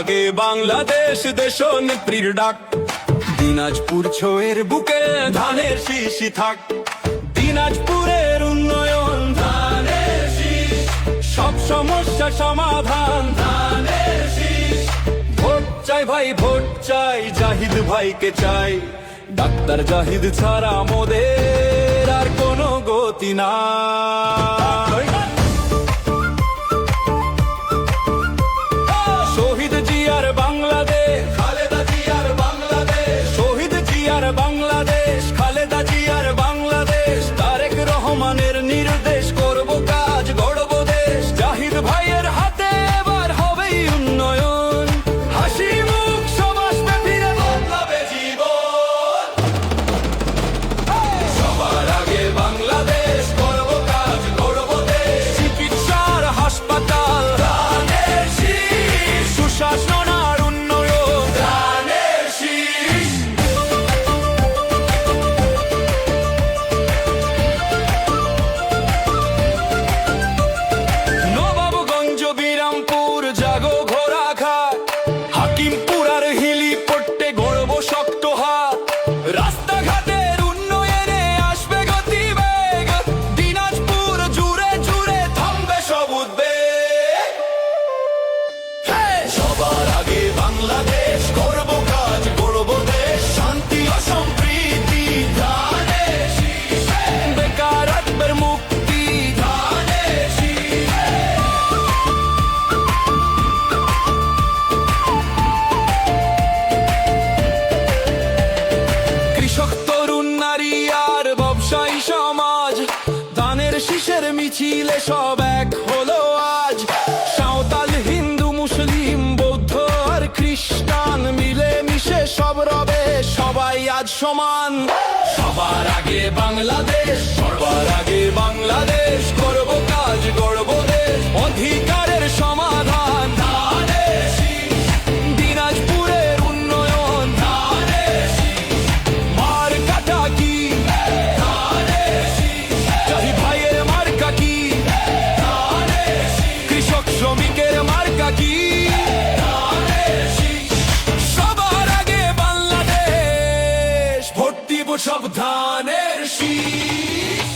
আগে বাংলাদেশ দেশনেত্রীর ডাক, দিনাজপুর ছোয়ের বুকে ধানের শীষই থাক। দিনাজপুরের উন্নয়ন ধানের শীষ, সব সমস্যা সমাধান ধানের শীষ। ভোট চাই ভাই ভোট চাই, জাহিদ ভাইকে চাই। ডাক্তার জাহিদ ছাড়া মোদের আর কোনো গতি নাই। শহীদ জিয়ার বাংলাদেশ, খালেদা জিয়ার বাংলাদেশ। শহীদ জিয়ার বাংলাদেশ, খালেদা জিয়ার বাংলাদেশ। তারেক রহমানের নির্দেশ, করব কাজ গড়ব দেশ। জাহিদ ভাইয়ের হাতে এবার হবেই উন্নয়ন, হাসি মুখ সব আসবে ফিরে, বদলাবে জীবন। সবার আগে বাংলাদেশ, করব কাজ গড়ব দেশ। চিকিৎসার হাসপাতাল ধানের শীষ, সুশাসন আর উন্নয়ন ধানের শীষ। নবাবগঞ্জ, বিরামপুর, জাগো ঘোড়াঘাট, হাকিমপুর আর হিলিপট্টে গড়ব শক্ত হাত। রাস্তাঘাটের উন্নয়নে আসবে গতিবেগ, দিনাজপুর জুড়ে জুড়ে থামবে সব উদ্বেগ। সবার আগে বাংলাদেশ, করব কাজ গড়ব দেশ। শান্তি ও সম্প্রীতি ধানের শীষ, বেকারত্বের মুক্তি ধানের শীষ। কৃষক, তরুণ, নারী আর ব্যবসায়ী সমাজ, ধানের শীষের মিছিলে সব এক হলো আজ। সাঁওতাল, হিন্দু, মুসলিম, বৌদ্ধ আর খ্রিস্টান মিলে মিশে সব রবে সবাই আজ সমান। সবার আগে বাংলাদেশ, সবার আগে বাংলাদেশ। করব কাজ গড়ব দেশ, অধিকারের সমাধান ধানের শীষ। দিনাজপুরের উন্নয়ন ধানের শীষ। মার্কাটা কি ধানের শীষ, জাহিদ ভাইয়ের মার্কা কি ধানের শীষ। কৃষক শ্রমিকের মার্কা কি ধানের শীষ। সবার আগে বাংলাদেশ, ভোট দিব সব ধানের শীষ।